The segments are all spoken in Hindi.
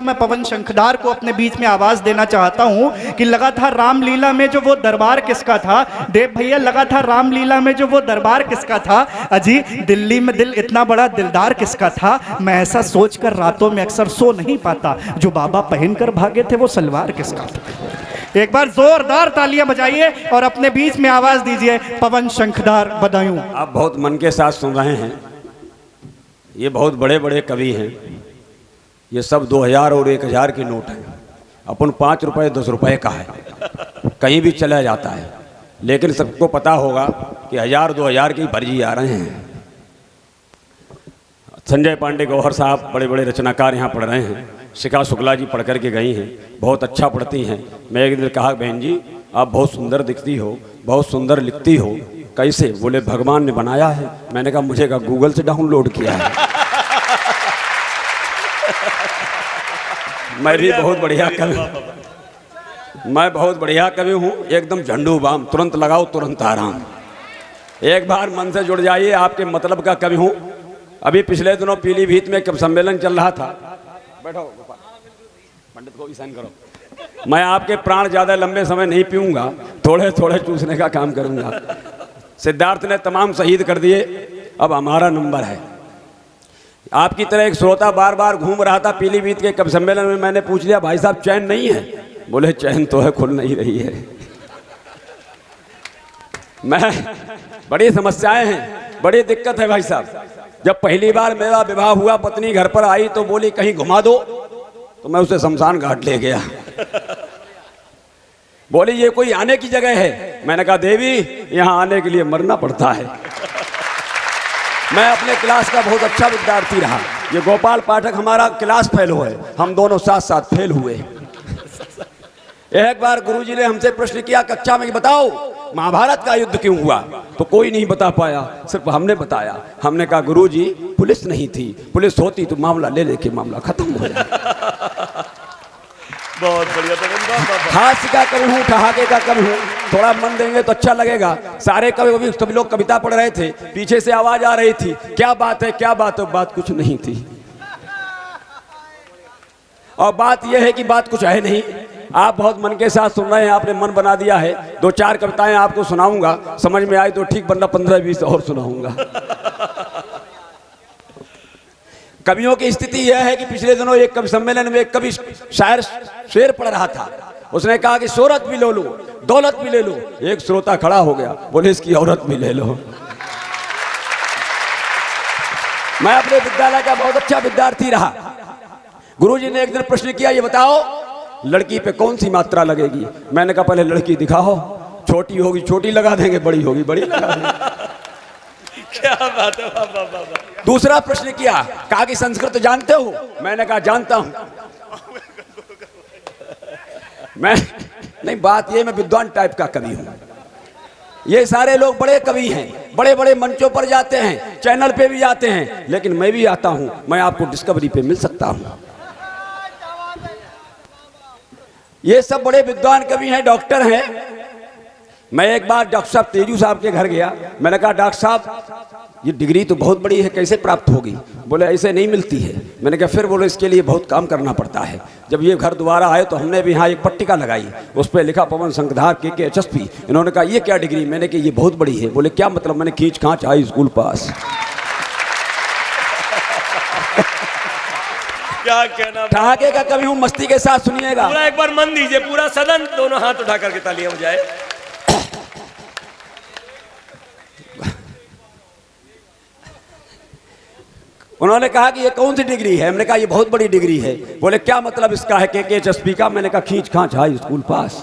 मैं पवन शंखधार को अपने बीच में आवाज देना चाहता हूं कि लगा था रामलीला में जो वो दरबार किसका था। देव भैया, लगा था रामलीला में जो वो दरबार किसका था। अजी, दिल्ली में दिल इतना बड़ा दिलदार किसका था। मैं ऐसा सोचकर रातों में अक्सर सो नहीं पाता, जो बाबा पहनकर भागे थे वो सलवार किसका था। एक बार जोरदार तालियां बजाइए और अपने बीच में आवाज दीजिए, पवन शंखधार बधायूं। आप बहुत मन के साथ सुन रहे हैं। ये बहुत बड़े बड़े कवि हैं। ये सब 2000 और 1000 के नोट हैं। अपन 5 रुपए 10 रुपए का है, कहीं भी चला जाता है। लेकिन सबको पता होगा कि 1000 2000 की भर्जी आ रहे हैं। संजय पांडे गौहर साहब बड़े बड़े रचनाकार यहाँ पढ़ रहे हैं। शिखा शुक्ला जी पढ़ कर के गई हैं, बहुत अच्छा पढ़ती हैं। मैं एक दिन कहा, बहन जी आप बहुत सुंदर दिखती हो, बहुत सुंदर लिखती हो। कैसे? बोले भगवान ने बनाया है। मैंने कहा मुझे का गूगल से डाउनलोड किया है। मैं भी बहुत बढ़िया कवि, मैं बहुत बढ़िया कवि हूँ। एकदम झंडू बाम, तुरंत लगाओ तुरंत आराम। एक बार मन से जुड़ जाइए, आपके मतलब का कवि हूँ। अभी पिछले दिनों पीलीभीत में कब सम्मेलन चल रहा था। बैठो पंडित को भी साइन करो। मैं आपके प्राण ज़्यादा लंबे समय नहीं पीऊँगा, थोड़े थोड़े चूसने का काम करूँगा। सिद्धार्थ ने तमाम शहीद कर दिए, अब हमारा नंबर है। आपकी तरह एक श्रोता बार बार घूम रहा था पीलीभीत के कवि सम्मेलन में। मैंने पूछ लिया, भाई साहब चैन नहीं है? बोले चैन तो है, खुल नहीं रही है। मैं बड़ी समस्याएं हैं, बड़ी दिक्कत है भाई साहब। जब पहली बार मेरा विवाह हुआ, पत्नी घर पर आई तो बोली कहीं घुमा दो, तो मैं उसे शमशान घाट ले गया। बोली ये कोई आने की जगह है। मैंने कहा देवी यहाँ आने के लिए मरना पड़ता है। मैं अपने क्लास का बहुत अच्छा विद्यार्थी रहा। ये गोपाल पाठक हमारा क्लास फेलो है, हम दोनों साथ साथ फेल हुए। एक बार गुरुजी ने हमसे प्रश्न किया कक्षा में, बताओ महाभारत का युद्ध क्यों हुआ? तो कोई नहीं बता पाया, सिर्फ हमने बताया। हमने कहा गुरुजी पुलिस नहीं थी, पुलिस होती तो मामला ले लेके मामला खत्म हो जाए। बहुत बढ़िया। हास्य का कवि हूँ, ठहाके का कवि हूँ। थोड़ा मन देंगे तो अच्छा लगेगा। सारे कवि, सभी लोग कविता पढ़ रहे थे, पीछे से आवाज आ रही थी, क्या बात है क्या बात है। बात कुछ नहीं थी, और बात यह है कि बात कुछ है नहीं। आप बहुत मन के साथ सुन रहे हैं, आपने मन बना दिया है। 2-4 कविताएं आपको सुनाऊंगा, समझ में आई तो ठीक, वरना 15-20 और सुनाऊंगा। कवियों की स्थिति यह है कि पिछले दिनों एक कवि सम्मेलन में एक कवि शायर शेर पढ़ रहा था। उसने कहा कि शोहरत भी ले लो, दौलत भी ले लो। एक श्रोता खड़ा हो गया, बोले इसकी औरत भी ले लो। मैं अपने विद्यालय का बहुत अच्छा विद्यार्थी रहा। गुरुजी ने एक दिन प्रश्न किया, ये बताओ लड़की पे कौन सी मात्रा लगेगी? मैंने कहा पहले लड़की दिखाओ, छोटी होगी छोटी लगा देंगे, बड़ी होगी बड़ी लगा देंगे। क्या बात है, वाह वाह वाह। दूसरा प्रश्न किया, कहा कि संस्कृत जानते हो? मैंने कहा जानता हूं। मैं नहीं, बात ये मैं विद्वान टाइप का कवि हूं। ये सारे लोग बड़े कवि हैं, बड़े बड़े मंचों पर जाते हैं, चैनल पे भी जाते हैं, लेकिन मैं भी आता हूं। मैं आपको डिस्कवरी पे मिल सकता हूं। ये सब बड़े विद्वान कवि हैं, डॉक्टर हैं। मैं एक बार डॉक्टर साहब तेजू साहब के घर गया। मैंने कहा डॉक्टर साहब ये डिग्री तो बहुत बड़ी है, कैसे प्राप्त होगी? बोले ऐसे नहीं मिलती है। मैंने कहा फिर? बोले इसके लिए बहुत काम करना पड़ता है। जब ये घर दोबारा आए तो हमने भी यहाँ एक पट्टिका लगाई, उस पर लिखा पवन शंखधार के HSP। इन्होंने कहा ये क्या डिग्री? मैंने कहा ये बहुत बड़ी है। बोले क्या मतलब? मैंने खींच खांच हाई स्कूल पास। क्या कहना। ठहाके का कवि हूँ, मस्ती के साथ सुनिएगा। पूरा एक बार मन दीजिए, पूरा सदन दोनों हाथ उठा करके तालियां बजाए। उन्होंने कहा कि ये कौन सी डिग्री है? मैंने कहा ये बहुत बड़ी डिग्री है। बोले क्या मतलब इसका है? के HSP का। मैंने कहा खींच खांच हाई स्कूल पास।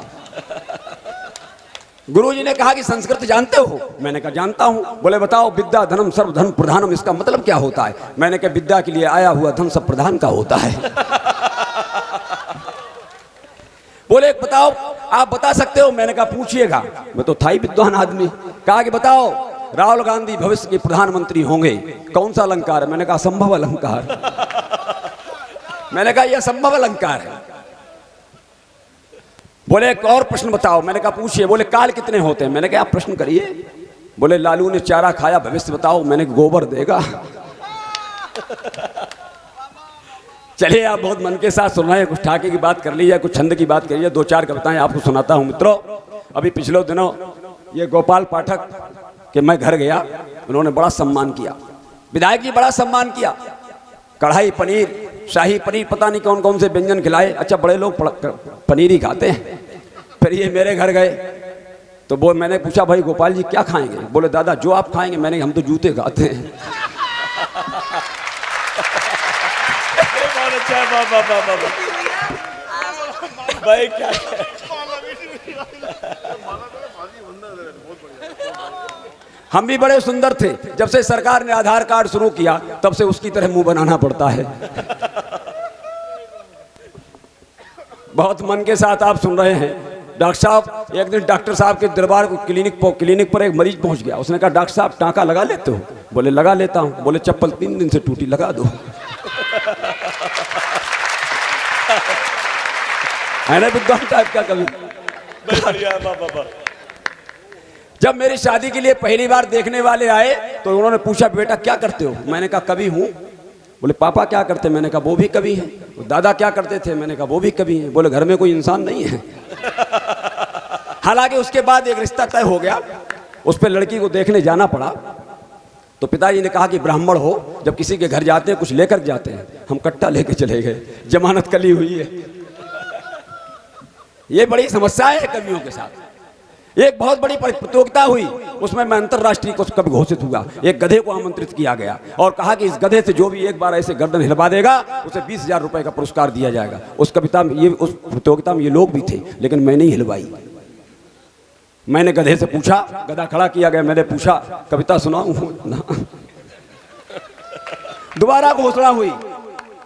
गुरुजी ने कहा कि संस्कृत जानते हो? मैंने कहा जानता हूं। बोले बताओ विद्या धनम सर्वधन प्रधानम, इसका मतलब क्या होता है? मैंने कहा विद्या के लिए आया हुआ धन सब प्रधान का होता है। बोले बताओ आप बता सकते हो? मैंने कहा पूछिएगा, मैं तो था ही विद्वान आदमी। कहा कि बताओ राहुल गांधी भविष्य के प्रधानमंत्री होंगे, कौन सा अलंकार है? मैंने कहा संभव अलंकार। मैंने कहा यह संभव अलंकार है। बोले एक और प्रश्न बताओ। मैंने कहा पूछिए। बोले काल कितने होते हैं? मैंने कहा आप प्रश्न करिए। बोले लालू ने चारा खाया, भविष्य बताओ। मैंने गोबर देगा। चलिए, आप बहुत मन के साथ सुन रहे हैं, कुछ ठाके की बात कर ली है, कुछ छंद की बात करिए, 2-4 कविताएं आपको सुनाता हूं मित्रों। अभी पिछले दिनों ये गोपाल पाठक के मैं घर गया, उन्होंने बड़ा सम्मान किया, विधायक जी बड़ा सम्मान किया, कढ़ाई पनीर, शाही पनीर, पता नहीं कौन कौन से व्यंजन खिलाए। अच्छा, बड़े लोग पनीर ही खाते हैं। फिर ये मेरे घर गए तो वो मैंने पूछा, भाई गोपाल जी क्या खाएंगे? बोले दादा जो आप खाएंगे। मैंने हम तो जूते खाते हैं। बहुत अच्छा है, वाह वाह वाह वाह। भाई क्या हम भी बड़े सुंदर थे, जब से सरकार ने आधार कार्ड शुरू किया तब से उसकी तरह मुंह बनाना पड़ता है। बहुत मन के साथ आप सुन रहे हैं। डॉक्टर साहब, एक दिन डॉक्टर साहब के दरबार क्लिनिक पर एक मरीज पहुंच गया। उसने कहा डॉक्टर साहब टाँका लगा लेते हो? बोले लगा लेता हूं। बोले चप्पल 3 दिन से टूटी, लगा दो। है ना विद्वान टाइप का कवि। बढ़िया, वाह वाह वाह। जब मेरी शादी के लिए पहली बार देखने वाले आए तो उन्होंने पूछा बेटा क्या करते हो? मैंने कहा कवि हूं। बोले पापा क्या करते? मैंने कहा वो भी कवि हैं। दादा क्या करते थे? मैंने कहा वो भी कवि हैं। बोले घर में कोई इंसान नहीं है। हालांकि उसके बाद एक रिश्ता तय हो गया, उस पर लड़की को देखने जाना पड़ा। तो पिताजी ने कहा कि ब्राह्मण हो, जब किसी के घर जाते हैं कुछ लेकर जाते हैं। हम कट्टा लेके चले गए, जमानत कली हुई है। ये बड़ी समस्या है कवियों के साथ। एक बहुत बड़ी प्रतियोगिता हुई, उसमें मैं अंतर्राष्ट्रीय कवि घोषित हुआ। एक गधे को आमंत्रित किया गया और कहा कि इस गधे से जो भी एक बार ऐसे गर्दन हिलवा देगा उसे 20,000 रुपए का पुरस्कार दिया जाएगा। उस प्रतियोगिता में ये लोग भी थे, लेकिन मैं नहीं हिलवाई। मैंने गधे से पूछा, गधा खड़ा किया गया, मैंने पूछा कविता सुनाऊं ना? दोबारा घोषणा हुई,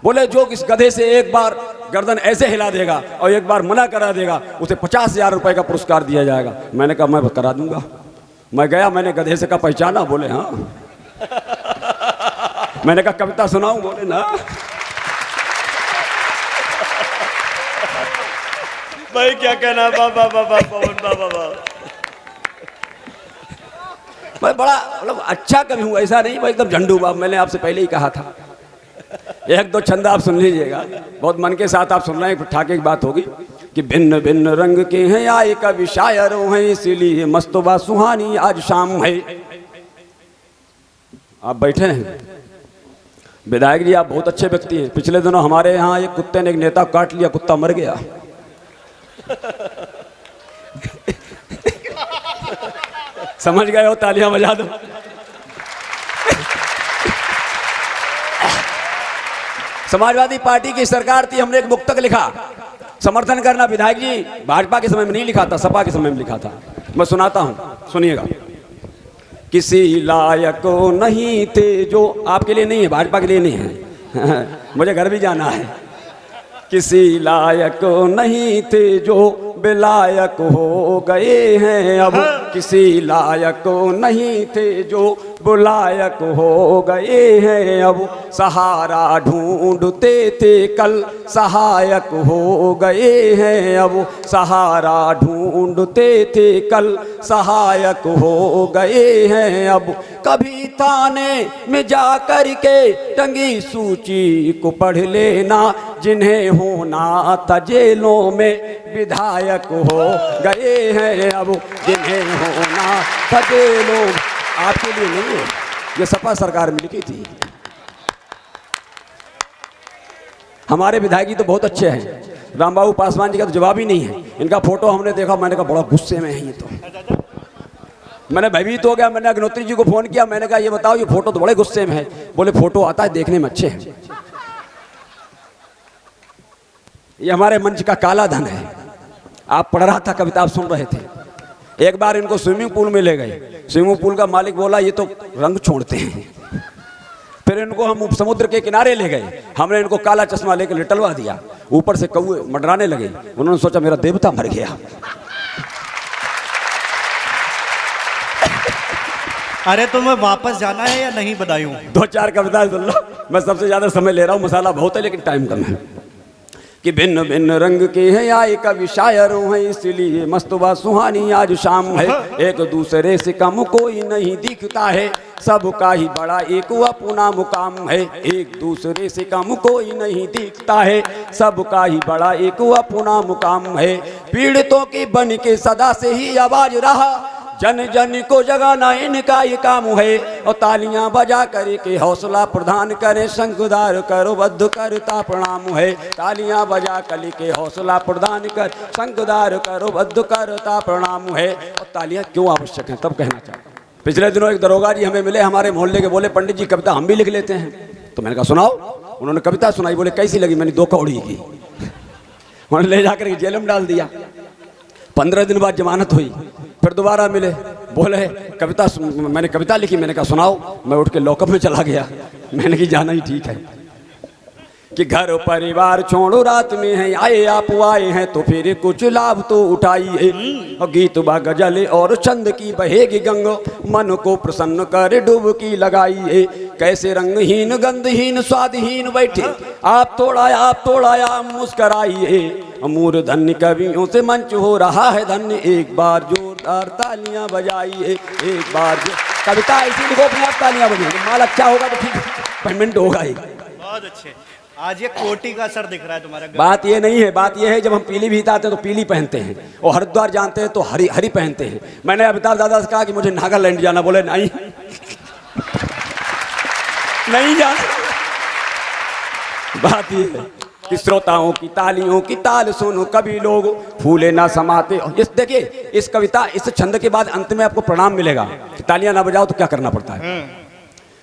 बोले जो इस गधे से एक बार गर्दन ऐसे हिला देगा और एक बार मना करा देगा उसे 50,000 रुपए का पुरस्कार दिया जाएगा। मैंने कहा मैं करा दूंगा। मैं गया, मैंने गधे से कहा पहचाना? बोले हाँ। मैंने कहा कविता सुनाऊं? बोले ना। भाई क्या कहना, वाह वाह वाह वाह वाह वाह वाह। मैं बड़ा मतलब अच्छा कवि हूँ, ऐसा नहीं मैं एकदम झंडू बाब। मैंने आपसे पहले ही कहा था। एक दो छंद आप सुन लीजिएगा, बहुत मन के साथ आप सुन रहे हैं। ठाके की बात होगी कि भिन्न भिन्न रंग के हैं आए कवि शायरों हैं, इसीलिए मस्तबा सुहानी आज शाम है। आप बैठे हैं विधायक जी, आप बहुत अच्छे व्यक्ति हैं। पिछले दिनों हमारे यहाँ एक कुत्ते ने एक नेता काट लिया, कुत्ता मर गया। समझ गए हो? तालियां बजा दो। समाजवादी पार्टी की सरकार थी, हमने एक मुक्तक लिखा, समर्थन करना। विधायक जी भाजपा के समय में नहीं लिखा था, सपा के समय में लिखा था। मैं सुनाता हूं, सुनिएगा। किसी लायक नहीं थे जो, आपके लिए नहीं है, भाजपा के लिए नहीं है। मुझे घर भी जाना है। किसी लायक नहीं थे जो बेलायक हो गए हैं अब। किसी लायक नहीं थे जो बुलायक हो गए हैं अब। सहारा ढूंढते थे कल सहायक हो गए हैं अब। सहारा ढूंढते थे कल सहायक हो गए हैं अब। कभी थाने में जा कर के टंगी सूची को पढ़ लेना, जिन्हें होना था जेलों में विधायक हो गए हैं अब। जिन्हें होना था जेलों, आपके लिए नहीं है, ये सपा सरकार में लिखी थी। हमारे विधायक जी तो बहुत अच्छे हैं, रामबाबू पासवान जी का तो जवाब ही नहीं है। इनका फोटो हमने देखा, मैंने कहा बड़ा गुस्से में है ये तो। मैंने भयभीत हो गया, मैंने अग्निहोत्री जी को फोन किया, मैंने कहा ये बताओ ये फोटो तो बड़े गुस्से में है। बोले फोटो आता है, देखने में अच्छे हैं। ये हमारे मंच का काला धन है। आप पढ़ रहा था कविता, आप सुन रहे थे। एक बार इनको स्विमिंग पूल में ले गए, स्विमिंग पूल का मालिक बोला ये तो रंग छोड़ते हैं। फिर इनको हम समुद्र के किनारे ले गए, हमने इनको काला चश्मा लेकर लिटलवा दिया, ऊपर से कौवे मंडराने लगे। उन्होंने सोचा मेरा देवता मर गया। अरे तुम्हें वापस जाना है या नहीं बदायूं? 2-4 कविताएं सुन लो, मैं सबसे ज्यादा समय ले रहा हूँ, मसाला बहुत है लेकिन टाइम कम है। कि भिन्न भिन्न रंग के हैं आए कवि शायरों हैं, इसलिए मस्तबा सुहानी आज शाम है। एक दूसरे से कम कोई नहीं दिखता है, सबका ही बड़ा एक अपना मुकाम है। एक दूसरे से कम कोई नहीं दिखता है, सबका ही बड़ा एक अपना मुकाम है। पीड़ितों की बन के सदा से ही आवाज रहा, जन जन को जगाना इनका ये काम है। और तालियां बजा कर के हौसला प्रदान करे, शंखदार करो बद्ध करता प्रणाम है। तालियां बजा कर के हौसला प्रदान कर, शंखदार करो बद्ध करता प्रणाम है। और तालियां क्यों आवश्यक हैं तब कहना चाहता हूँ। पिछले दिनों एक दरोगा जी हमें मिले हमारे मोहल्ले के, बोले पंडित जी कविता हम भी लिख लेते हैं। तो मैंने कहा सुनाओ। उन्होंने कविता सुनाई, बोले कैसी लगी? मैंने 2 कौड़ी की। उन्होंने ले जाकर जेल में डाल दिया। 15 दिन बाद जमानत हुई, फिर दोबारा मिले, बोले कविता मैंने कविता लिखी। मैंने कहा सुनाओ। मैं उठ के लॉकअप में चला गया। मैंने कि जाना ही ठीक है कि घर परिवार छोड़ो रात में है आए, आप आए हैं तो फिर कुछ लाभ तो उठाइए। और गीत बा गजल और छंद की बहेगी गंग, मन को प्रसन्न कर डुबकी लगाइए। कैसे रंगहीन गंधहीन स्वादहीन बैठे आप थोड़ा मुस्कराइए। अमूर धन्य कवियों से मंच हो रहा है धन्य, एक बार जोरदार तालियां बजाइए। एक बार कविता ऐसी लिखो अपने आप तालियां बजाइए, माल अच्छा होगा तो ठीक पेमेंट होगा ही। बहुत अच्छे। आज ये कोटी का असर दिख रहा है तुम्हारा। बात ये नहीं है, बात ये है जब हम पीलीभीत आते हैं तो पीली पहनते हैं, और हरिद्वार जानते हैं तो हरी हरी पहनते हैं। मैंने अमिताभ दादा से कहा कि मुझे नागालैंड जाना, बोले नहीं नहीं जाना। बात ये है कि श्रोताओं की तालियों की ताल सुनो, कभी लोग फूले ना समाते। इस देखिए इस कविता इस छंद के बाद अंत में आपको प्रणाम मिलेगा। तालियां ना बजाओ तो क्या करना पड़ता है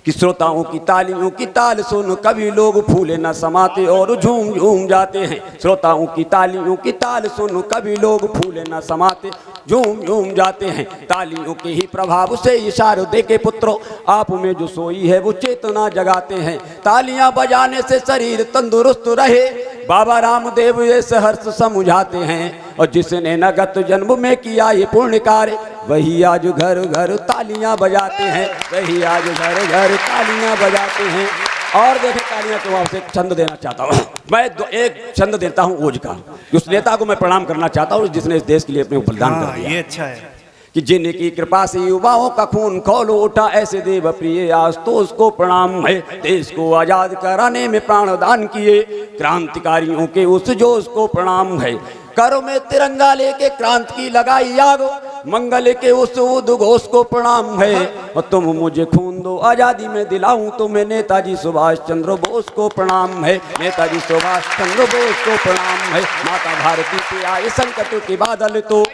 कि श्रोताओं की तालियों की ताल सुन, कभी लोग फूले न समाते और झूम झूम जाते हैं। श्रोताओं की तालियों की ताल सुन, कभी लोग फूले न समाते झूम झूम जाते हैं। तालियों के ही प्रभाव से इशारे दे के पुत्रों, आप में जो सोई है वो चेतना जगाते हैं। तालियां बजाने से शरीर तंदुरुस्त रहे, बाबा रामदेव ये सहर्ष समझाते हैं। और जिसने नगत जन्म में किया ये पुण्य कार्य, वही आज घर घर तालियां बजाते हैं। वही आज घर घर तालियां बजाते हैं। और देखें तालियां तो आपसे एक छंद देना चाहता हूँ मैं। एक छंद देता हूँ ओज का, उस नेता को मैं प्रणाम करना चाहता हूँ जिसने इस देश के लिए अपने बलिदान कर दिया। ये अच्छा है कि जिनकी कृपा से युवाओं का खून खौल उठा, ऐसे देव प्रिय आज तो उसको प्रणाम है। देश को आजाद कराने में प्राणदान किए क्रांतिकारियों के उस जोश को प्रणाम है। करो में तिरंगा लेके क्रांति की लगाई आग, मंगल के उस उद्घोष को प्रणाम है। और तुम मुझे खून दो आजादी में दिलाऊं तुम्हें, नेताजी सुभाष चंद्र बोस को प्रणाम है। नेताजी सुभाष चंद्र बोस को प्रणाम है। माता भारती पे आए संकट के बादल तो,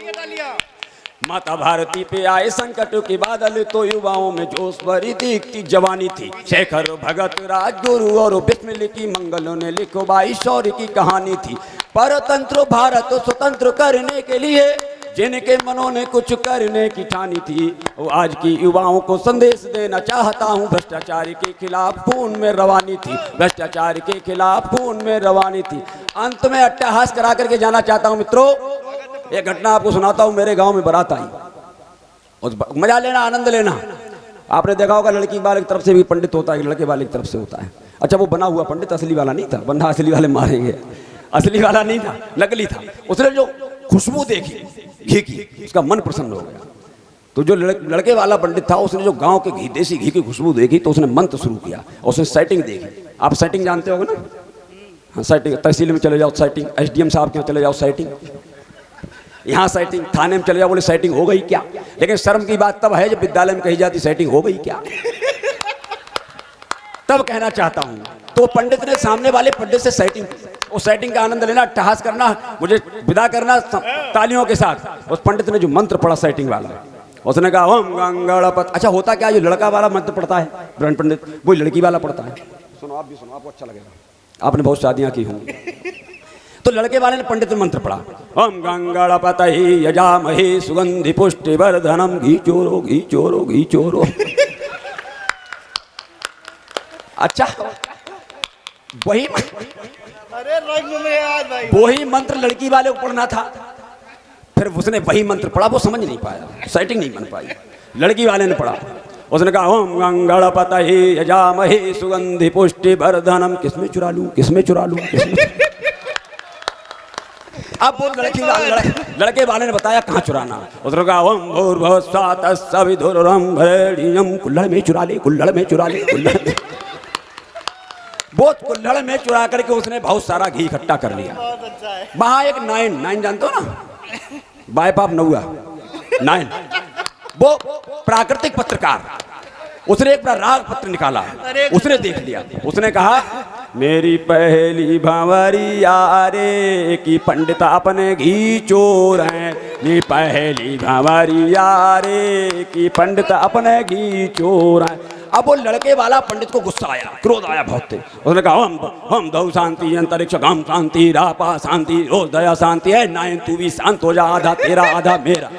माता भारती पे आए संकट के बादल तो, युवाओं में जोश भरी दिखती जवानी थी। शेखर भगत राजगुरु और बिस्मिल की मंगलों ने लिखो बाई शौर्य की कहानी थी। परतंत्र भारत स्वतंत्र करने के लिए जिनके मनों ने कुछ करने की ठानी थी, वो आज की युवाओं को संदेश देना चाहता हूँ। भ्रष्टाचार के खिलाफ खून में रवानी थी, भ्रष्टाचार के खिलाफ खून में रवानी थी। अंत में अट्टहास करा करके जाना चाहता हूँ मित्रों। एक घटना आपको सुनाता हूँ। मेरे गांव में बारात आई और मजा लेना, आनंद लेना। आपने देखा होगा लड़की वाले की तरफ से भी पंडित होता है, लड़के वाले की तरफ से होता है। अच्छा वो बना हुआ पंडित असली वाला नहीं था, वरना असली वाले मारेंगे। असली वाला नहीं था, नकली था। उसने जो खुशबू देखी घी की, उसका मन प्रसन्न हो गया। तो जो लड़के वाला पंडित था उसने जो गांव के घी, देसी घी की खुशबू देखी तो उसने मंत्र शुरू किया और उसने सेटिंग देखी। आप सेटिंग जानते होगे ना? हाँ, सेटिंग। तहसील में चले जाओ सेटिंग, SDM साहब के यहाँ चले जाओ सेटिंग, यहाँ सेटिंग, थाने में चले जाओ, बोले सेटिंग हो गई क्या? लेकिन शर्म की बात तब है जब विद्यालय में कही जाती सेटिंग हो गई क्या। तब कहना चाहता हूँ तो पंडित ने सामने वाले पंडित से सेटिंग, उस सेटिंग का आनंद लेना, अट्टहास करना, मुझे विदा करना तालियों के साथ। उस पंडित ने जो मंत्र पढ़ा सेटिंग वाला, उसने कहा ओम गंगणपत। अच्छा होता क्या, जो लड़का वाला मंत्र पढ़ता है ब्रह्म पंडित, वो लड़की वाला पढ़ता है। सुनो आप भी सुनो, आपको अच्छा लगेगा, आपने बहुत शादियां की होंगी। तो लड़के वाले ने पंडित मंत्र पढ़ा, ओम गंगणपतये यजामहे सुगंधि पुष्टि वर्धनम, घी चोरो घी चोरो घी चोरो। अच्छा वही अरे रंग में यार भाई, वही मंत्र लड़की वाले को पढ़ना था। फिर उसने वही मंत्र पढ़ा, वो समझ नहीं पाया, सेटिंग नहीं बन पाई। लड़की वाले ने पढ़ा, उसने कहा ओम गंगणपतये यजामहे सुगंधि पुष्टि वर्धनम। किसमें चुरा लूं, किसमें चुरा लूं, किसमें? अब वो लड़के वाले ने बताया कहाँ चुराना। उसने कहा ओम भूर्भुवः स्वः तत्सवितुर्वरेण्यं भरेण्यं, कुल्हड़ में चुरा ले, कुल्हड़ में चुरा ले, कुल्हड़ में। वो कुल्हड़ में चुरा करके उसने बहुत सारा घी इकट्ठा कर लिया। वहां एक नाइन जानते हो ना, बाय पाप नौआ नाइन, वो प्राकृतिक पत्रकार, उसने एक राग पत्र निकाला, उसने देख लिया, उसने कहा मेरी पहली भंवरिया रे कि पंडित अपने घी चोर हैं, मेरी पहली भंवरिया रे कि पंडित अपने घी चोर हैं। अब वो लड़के वाला पंडित को गुस्सा आया, क्रोध आया बहुत तेज। उसने कहा हम दो शांति अंतरिक्ष गाम शांति रापा शांति रोज दया शांति है, नाइन तू भी शांत हो जा, आधा तेरा आधा मेरा।